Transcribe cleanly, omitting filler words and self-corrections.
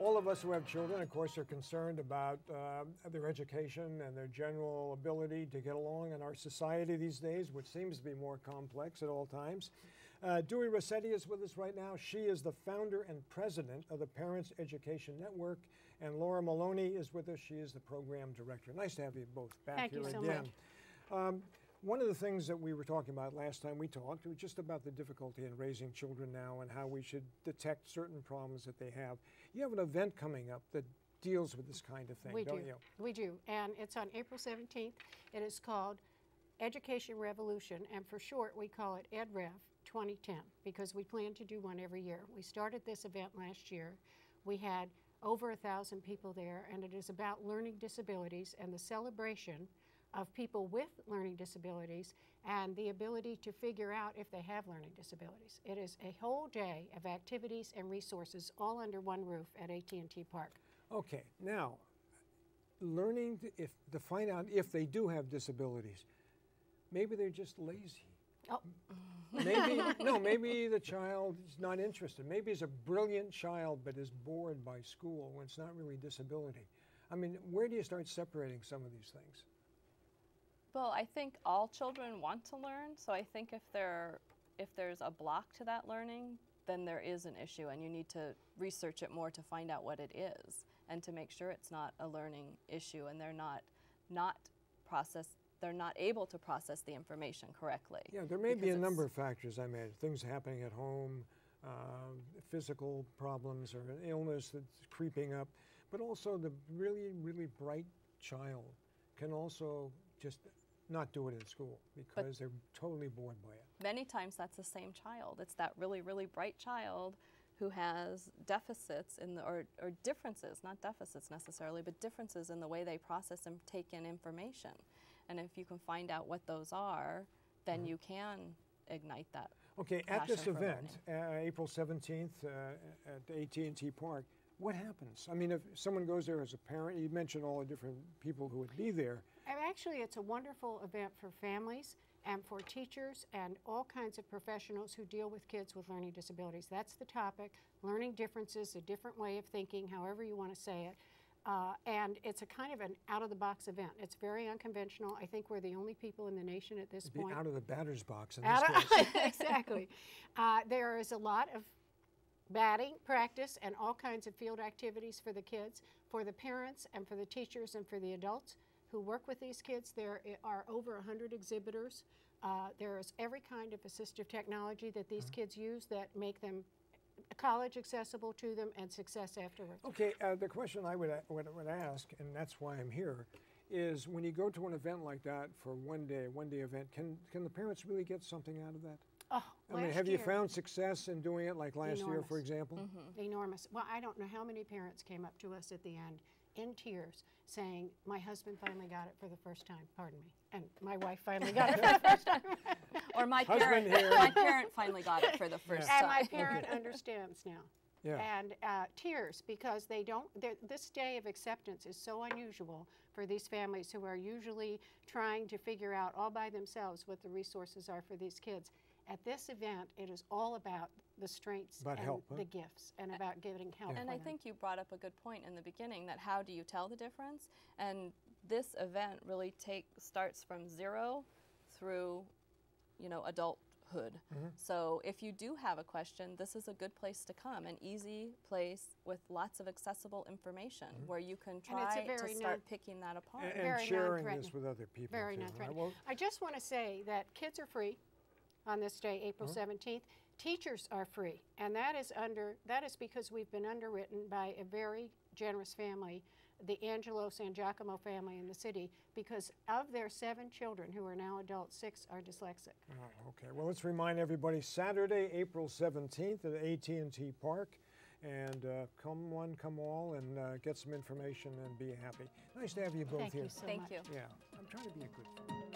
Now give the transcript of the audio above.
All of us who have children, of course, are concerned about their education and their general ability to get along in our society these days, which seems to be more complex at all times. Dewey Rosetti is with us right now. She is the founder and president of the Parents Education Network, and Laura Maloney is with us. She is the program director. Nice to have you both back here again. Thank you so much. One of the things that we were talking about last time we talked was just about the difficulty in raising children now and how we should detect certain problems that they have. You have an event coming up that deals with this kind of thing, don't you? We do, and it's on April 17th. It is called Education Revolution, and for short we call it EdRev 2010 because we plan to do one every year. We started this event last year. We had over 1,000 people there, and it is about learning disabilities and the celebration of people with learning disabilities and the ability to figure out if they have learning disabilities. It is a whole day of activities and resources all under one roof at AT&T Park. Okay, now, learning to find out if they do have disabilities. Maybe they're just lazy. Oh. Maybe the child is not interested. Maybe he's a brilliant child but is bored by school when it's not really disability. I mean, where do you start separating some of these things? Well, I think all children want to learn, so I think if there's a block to that learning, then there is an issue, and you need to research it more to find out what it is, and to make sure it's not a learning issue, and they're not able to process the information correctly. Yeah, there may be a number of factors. I mean, things happening at home, physical problems, or an illness that's creeping up, but also the really, really bright child can also just not do it in school because they're totally bored by it. Many times that's the same child. It's that really, really bright child who has deficits in the, or differences, not deficits necessarily, but differences in the way they process and take in information. And if you can find out what those are, then you can ignite that. Okay, at this event, April 17th at AT&T Park, what happens? I mean, if someone goes there as a parent, you mentioned all the different people who would be there. Actually, it's a wonderful event for families and for teachers and all kinds of professionals who deal with kids with learning disabilities. That's the topic, learning differences, a different way of thinking, however you want to say it. And it's a kind of an out-of-the-box event. It's very unconventional. I think we're the only people in the nation at this point. Out of the batter's box in this case. Exactly. There is a lot of batting practice and all kinds of field activities for the kids, for the parents and for the teachers and for the adults who work with these kids. There are over 100 exhibitors. There is every kind of assistive technology that these kids use that make them college accessible to them and success afterwards. Okay, the question I would ask, and that's why I'm here, is when you go to an event like that for one day event, can the parents really get something out of that? Oh, I mean, have you found success in doing it like last year, for example? Enormous. Well, I don't know how many parents came up to us at the end in tears saying, my husband finally got it for the first time, pardon me, and my wife finally got it for the first time. Or my parent finally got it for the first time. And my parent understands now. Yeah. And tears because this day of acceptance is so unusual for these families who are usually trying to figure out all by themselves what the resources are for these kids. At this event, it is all about the strengths and the gifts and about getting help. And I think you brought up a good point in the beginning, that how do you tell the difference? And this event really starts from 0 through, adulthood. So if you do have a question, this is a good place to come, an easy place with lots of accessible information where you can try to start picking that apart. And sharing this with other people. Very non-threatening. I just want to say that kids are free on this day, April 17th. Teachers are free, and that is because we've been underwritten by a very generous family, the Angelo San Giacomo family in the city, because of their 7 children who are now adults, 6 are dyslexic. Oh, okay, well, let's remind everybody, Saturday, April 17th at AT&T Park, and come one, come all, and get some information and be happy. Nice to have you both here. Thank you so much. Thank you. Yeah, I'm trying to be a good friend.